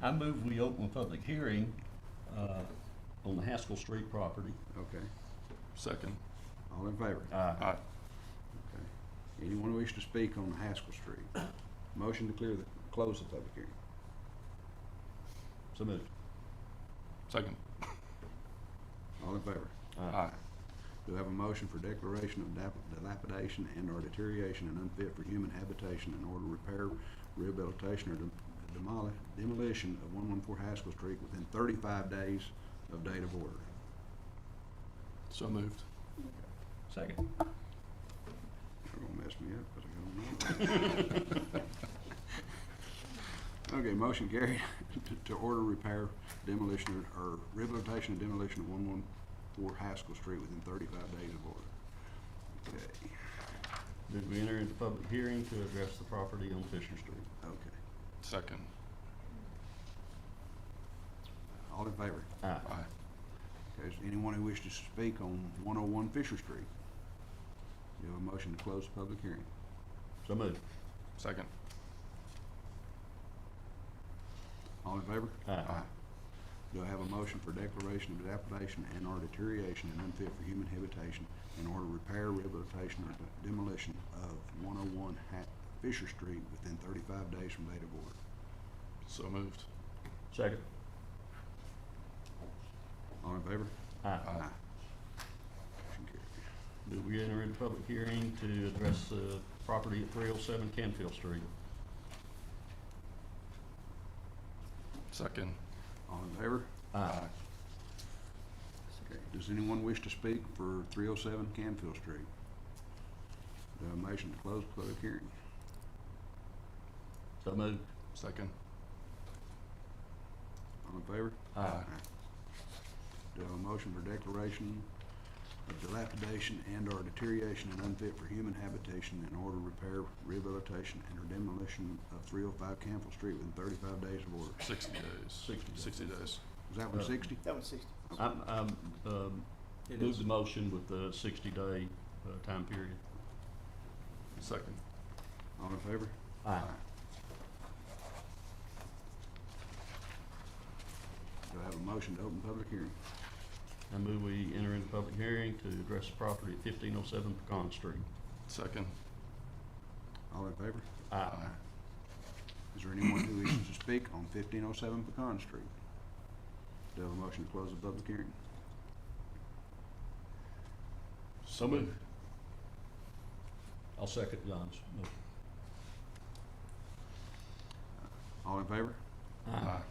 I move we open a public hearing on the Haskell Street property. Okay. Second. All in favor? Aye. Okay. Anyone wish to speak on Haskell Street? Motion to close the public hearing. So moved. Second. All in favor? Aye. Do I have a motion for declaration of dilapidation and/or deterioration and unfit for human habitation in order to repair, rehabilitation, or demolition of 114 Haskell Street within 35 days of date of order? So moved. Second. You're gonna mess me up, 'cause I got them all. Okay, motion carried to order repair, demolition, or rehabilitation and demolition of 114 Haskell Street within 35 days of order. Okay, Did we enter into public hearing to address the property on Fisher Street? okay. Second. All in favor? Aye. Aye. Okay, is anyone who wishes to speak on 101 Fisher Street? Do you have a motion to close the public hearing? So moved. Second. All in favor? Aye. Do I have a motion for declaration of dilapidation and/or deterioration and unfit for human habitation in order to repair, rehabilitation, or demolition of 101 Fisher Street within 35 days from date of order? So moved. Second. All in favor? Aye. Motion carried. Did we enter into public hearing to address the property at 307 Canfield Street? Second. All in favor? Aye. Okay. Does anyone wish to speak for 307 Canfield Street? Do I have a motion to close the public hearing? So moved. Second. All in favor? Aye. Do I have a motion for declaration of dilapidation and/or deterioration and unfit for human habitation in order to repair, rehabilitation, and/or demolition of 305 Canfield Street within 35 days of order? 60 days. 60 days. Was that one 60? That was 60. I'm, It move is. the motion with the 60-day time period. Second. All in favor? Aye. Do I have a motion to open public hearing? I move we enter into public hearing to address the property at 1507 Pecan Street. Second. All in favor? Aye. Is there anyone who wishes to speak on 1507 Pecan Street? Do I have a motion to close the public hearing? So moved. I'll second John's motion. All in favor? Aye.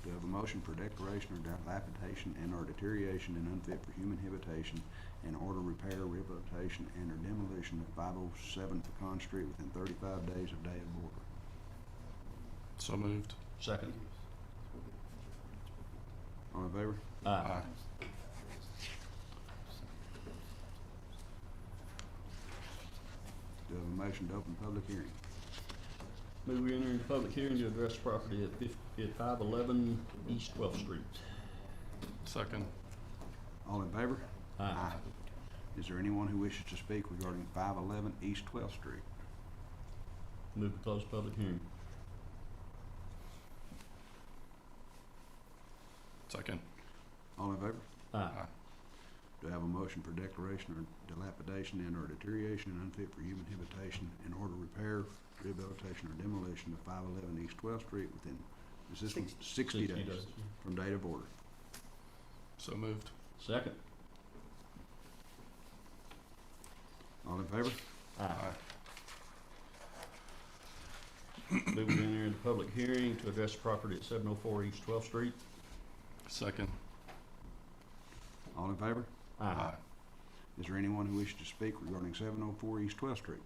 Do I have a motion for declaration of dilapidation and/or deterioration and unfit for human habitation and order repair, rehabilitation, and/or demolition of 507 Pecan Street within 35 days of day of order? So moved. Second. All in favor? Aye. Do I have a motion to open public hearing? Move we enter into public hearing to address property at 511 East 12th Street. Second. All in favor? Aye. Is there anyone who wishes to speak regarding 511 East 12th Street? Move to close public hearing. Second. All in favor? Aye. Do I have a motion for declaration of dilapidation and/or deterioration and unfit for human habitation in order to repair, rehabilitation, or demolition of 511 East 12th Street within, is this one 60 days from date of order? So moved. Second. All in favor? Aye. Move we enter into public hearing to address property at 704 East 12th Street. Second. All in favor? Aye. Is there anyone who wishes to speak regarding 704 East 12th Street?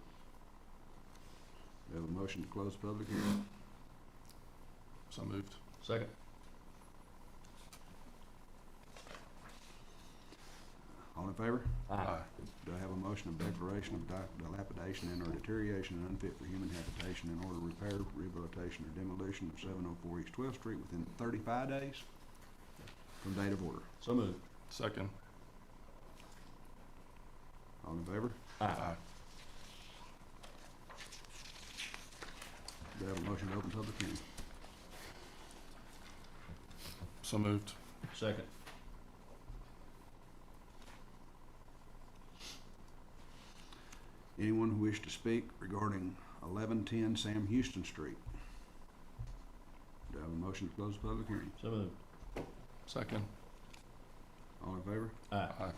Do I have a motion to close the public hearing? So moved. Second. All in favor? Aye. Do I have a motion of declaration of dilapidation and/or deterioration and unfit for human habitation in order to repair, rehabilitation, or demolition of 704 East 12th Street within 35 days from date of order? So moved. Second. All in favor? Aye. Do I have a motion to open public hearing? So moved. Second. Anyone who wishes to speak regarding 1110 Sam Houston Street? Do I have a motion to close the public hearing? So moved. Second. All in favor? Aye. Aye.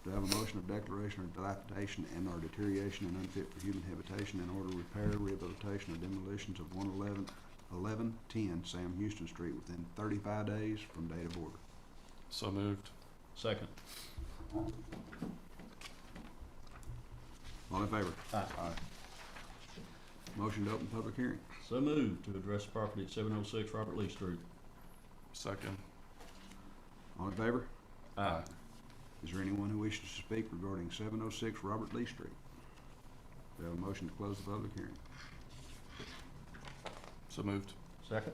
Do I have a motion of declaration of dilapidation and or deterioration and unfit for human habitation in order to repair, rehabilitation, or demolitions of 1110 Sam Houston Street within 35 days from date of order? So moved. Second. All in favor? Aye. Motion to open public hearing. So moved to address the property at 706 Robert Lee Street. Second. All in favor? Aye. Is there anyone who wishes to speak regarding 706 Robert Lee Street? Do I have a motion to close the public hearing? So moved. Second.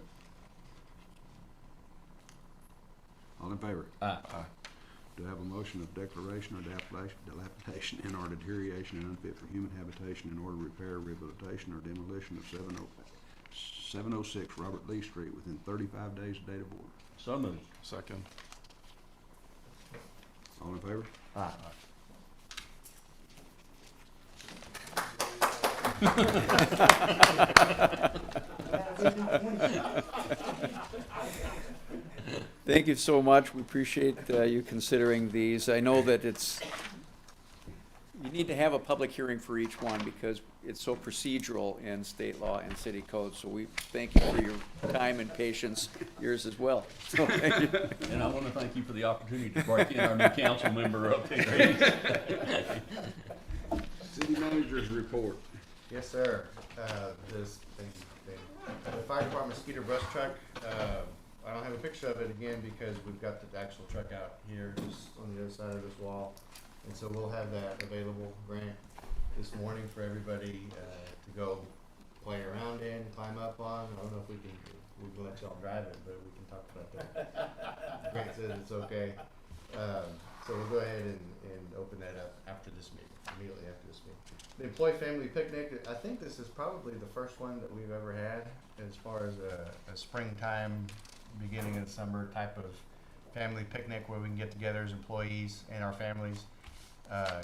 All in favor? Aye. Aye. Do I have a motion of declaration or dilapidation and or deterioration and unfit for human habitation in order to repair, rehabilitation, or demolition of 706 Robert Lee Street within 35 days of date of order? So moved. Second. All in favor? Aye. Thank you so much. We appreciate you considering these. I know that you need to have a public hearing for each one because it's so procedural in state law and city code. So we thank you for your time and patience, yours as well. So thank you. And I want to thank you for the opportunity to break in our new council member up here. City manager's report. Yes, sir. The fire department Skeeter brush truck, I don't have a picture of it again because we've got the actual truck out here just on the other side of this wall. And so we'll have that available, Grant, this morning for everybody to go play around in, climb up on. I don't know if we can let y'all drive it, but we can talk about that. Grant says it's okay. So we'll go ahead and open that up after this meeting, immediately after this meeting. The employee family picnic, I think this is probably the first one that we've ever had as far as a springtime, beginning of the summer type of family picnic where we can get together as employees and our families,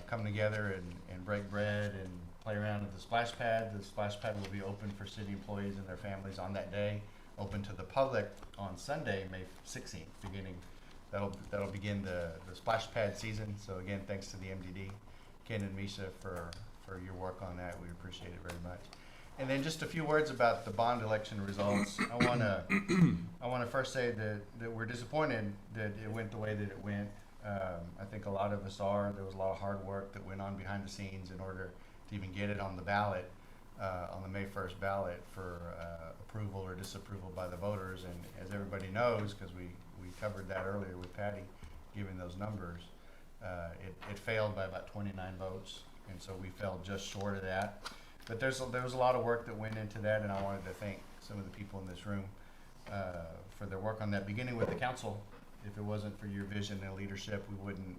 come together and break bread and play around at the splash pad. The splash pad will be open for city employees and their families on that day, open to the public on Sunday, May 16th, beginning. That'll begin the splash pad season. So again, thanks to the MDD, Ken and Misha for your work on that. We appreciate it very much. And then just a few words about the bond election results. I wanna first say that we're disappointed that it went the way that it went. I think a lot of us are. There was a lot of hard work that went on behind the scenes in order to even get it on the ballot, on the May 1st ballot for approval or disapproval by the voters. And as everybody knows, because we covered that earlier with Patty, giving those numbers, it failed by about 29 votes. And so we fell just short of that. But there was a lot of work that went into that, and I wanted to thank some of the people in this room for their work on that, beginning with the council. If it wasn't for your vision and leadership, we wouldn't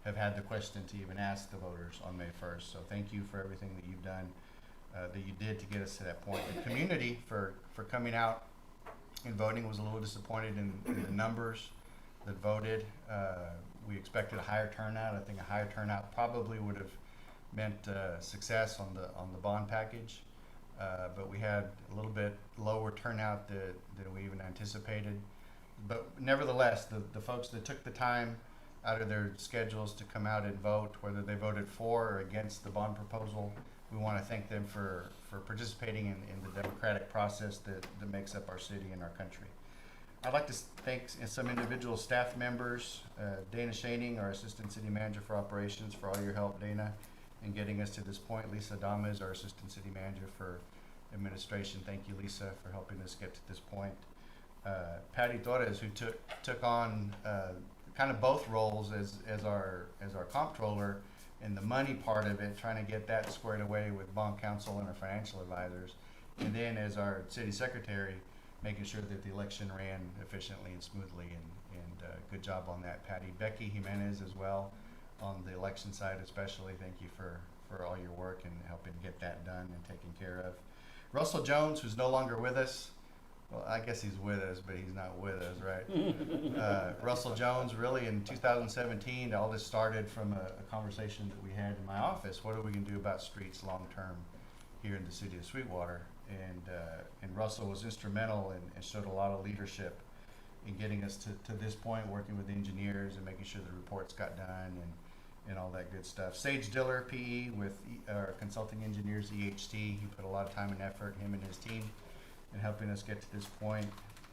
have had the question to even ask the voters on May 1st. So thank you for everything that you've done, that you did to get us to that point. The community for coming out and voting was a little disappointed in the numbers that voted. We expected a higher turnout. I think a higher turnout probably would have meant success on the bond package, but we had a little bit lower turnout than we even anticipated. But nevertheless, the folks that took the time out of their schedules to come out and vote, whether they voted for or against the bond proposal, we want to thank them for participating in the democratic process that makes up our city and our country. I'd like to thank some individual staff members, Dana Shaning, our Assistant City Manager for Operations, for all your help, Dana, in getting us to this point. Lisa Adama is our Assistant City Manager for Administration. Thank you, Lisa, for helping us get to this point. Patty Torres, who took on kind of both roles as our comptroller and the money part of it, trying to get that squared away with bond counsel and our financial advisors, and then as our city secretary, making sure that the election ran efficiently and smoothly, and good job on that, Patty. Becky Jimenez as well on the election side especially. Thank you for all your work and helping get that done and taken care of. Russell Jones, who's no longer with us, well, I guess he's with us, but he's not with us, right? Russell Jones, really in 2017, all this started from a conversation that we had in my office. What are we gonna do about streets long-term here in the city of Sweetwater? And Russell was instrumental and showed a lot of leadership in getting us to this point, working with engineers and making sure the reports got done and all that good stuff. Sage Diller, PE, with our consulting engineers, EHT, he put a lot of time and effort, him and his team, in helping us get to this point.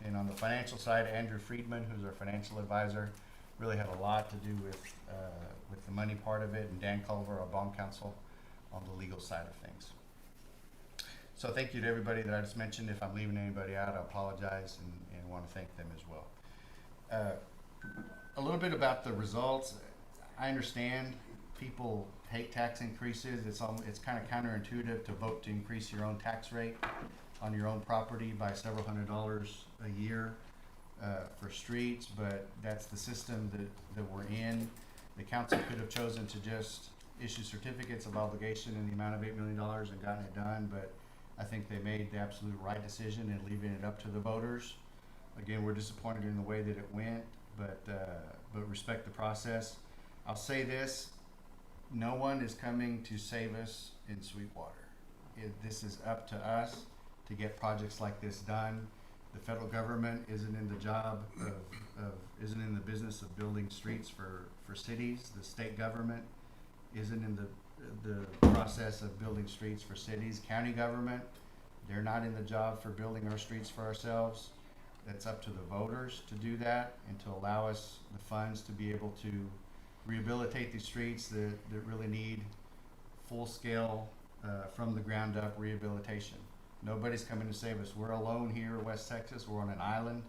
And on the financial side, Andrew Friedman, who's our financial advisor, really had a lot to do with the money part of it, and Dan Culver, our bond counsel, on the legal side of things. So thank you to everybody that I just mentioned. If I'm leaving anybody out, I apologize and want to thank them as well. A little bit about the results. I understand people hate tax increases. It's kind of counterintuitive to vote to increase your own tax rate on your own property by several $100s a year for streets, but that's the system that we're in. The council could have chosen to just issue certificates of obligation in the amount of $8 million and gotten it done, but I think they made the absolute right decision in leaving it up to the voters. Again, we're disappointed in the way that it went, but respect the process. I'll say this, no one is coming to save us in Sweetwater. This is up to us to get projects like this done. The federal government isn't in the job isn't in the business of building streets for cities. The state government isn't in the process of building streets for cities. County government, they're not in the job for building our streets for ourselves. It's up to the voters to do that and to allow us the funds to be able to rehabilitate these streets that really need full-scale, from the ground up rehabilitation. Nobody's coming to save us. We're alone here in West Texas. We're on an island.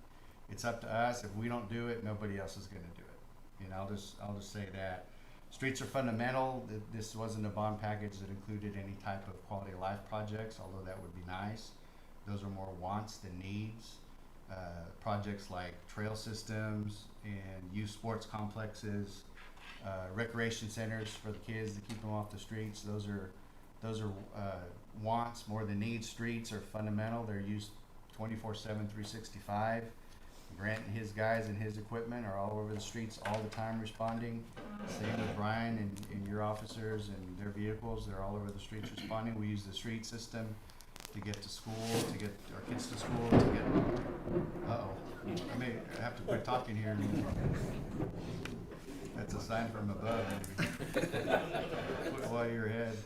It's up to us. If we don't do it, nobody else is going to do it. And I'll just say that. Streets are fundamental. This wasn't a bond package that included any type of quality of life projects, although that would be nice. Those are more wants than needs. Projects like trail systems and youth sports complexes, recreation centers for the kids to keep them off the streets. Those are wants more than needs. Streets are fundamental. They're used 24/7, 365. Grant and his guys and his equipment are all over the streets all the time responding. Same with Brian and your officers and their vehicles. They're all over the streets responding. We use the street system to get to school, to get our kids to school, to get, I may have to quit talking here. That's a sign from above, maybe. Quit while you're ahead.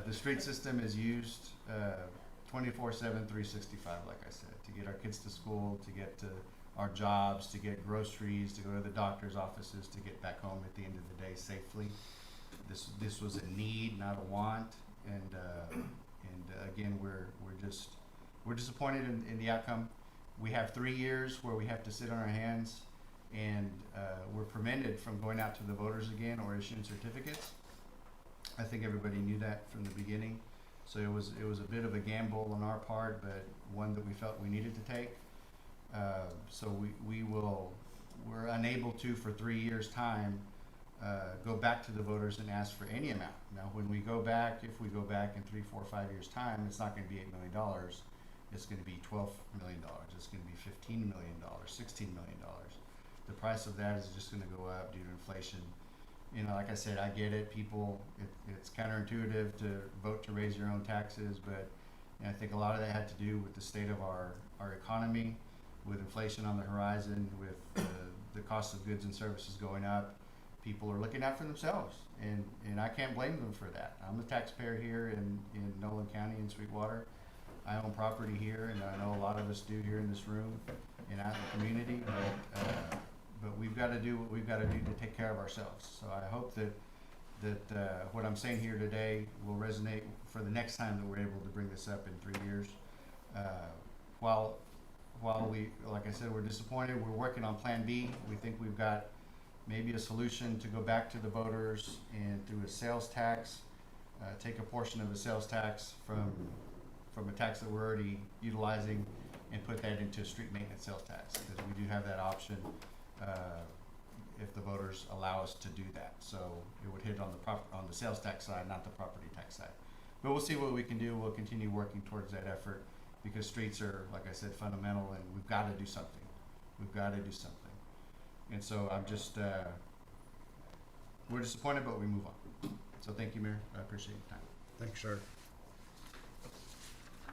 The street system is used 24/7, 365, like I said, to get our kids to school, to get to our jobs, to get groceries, to go to the doctor's offices, to get back home at the end of the day safely. This was a need, not a want, and again, we're disappointed in the outcome. We have 3 years where we have to sit on our hands, and we're prevented from going out to the voters again or issuing certificates. I think everybody knew that from the beginning, so it was a bit of a gamble on our part, but one that we felt we needed to take. So we're unable to, for 3 years' time, go back to the voters and ask for any amount. Now, when we go back, if we go back in 3, 4, 5 years' time, it's not going to be $8 million. It's going to be $12 million. It's going to be $15 million, $16 million. The price of that is just going to go up due to inflation. You know, like I said, I get it. People, it's counterintuitive to vote to raise your own taxes, but I think a lot of that had to do with the state of our economy, with inflation on the horizon, with the cost of goods and services going up. People are looking out for themselves, and I can't blame them for that. I'm a taxpayer here in Nolan County in Sweetwater. I own property here, and I know a lot of us do here in this room and out in the community, but we've got to do what we've got to do to take care of ourselves. So I hope that what I'm saying here today will resonate for the next time that we're able to bring this up in 3 years. While we, like I said, we're disappointed, we're working on Plan B. We think we've got maybe a solution to go back to the voters and through a sales tax, take a portion of the sales tax from a tax that we're already utilizing and put that into a street maintenance sales tax, because we do have that option if the voters allow us to do that. So it would hit on the sales tax side, not the property tax side. But we'll see what we can do. We'll continue working towards that effort because streets are, like I said, fundamental, and we've got to do something. We've got to do something. And so I'm just, we're disappointed, but we move on. So thank you, Mayor. I appreciate your time. Thanks, sir.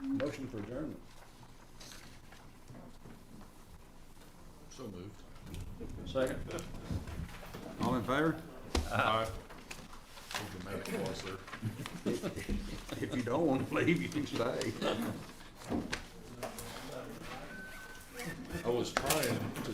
Motion for adjournment. So moved. Second. All in favor? Aye. Hope the medic was there. If you don't want to leave, you can stay. I was trying to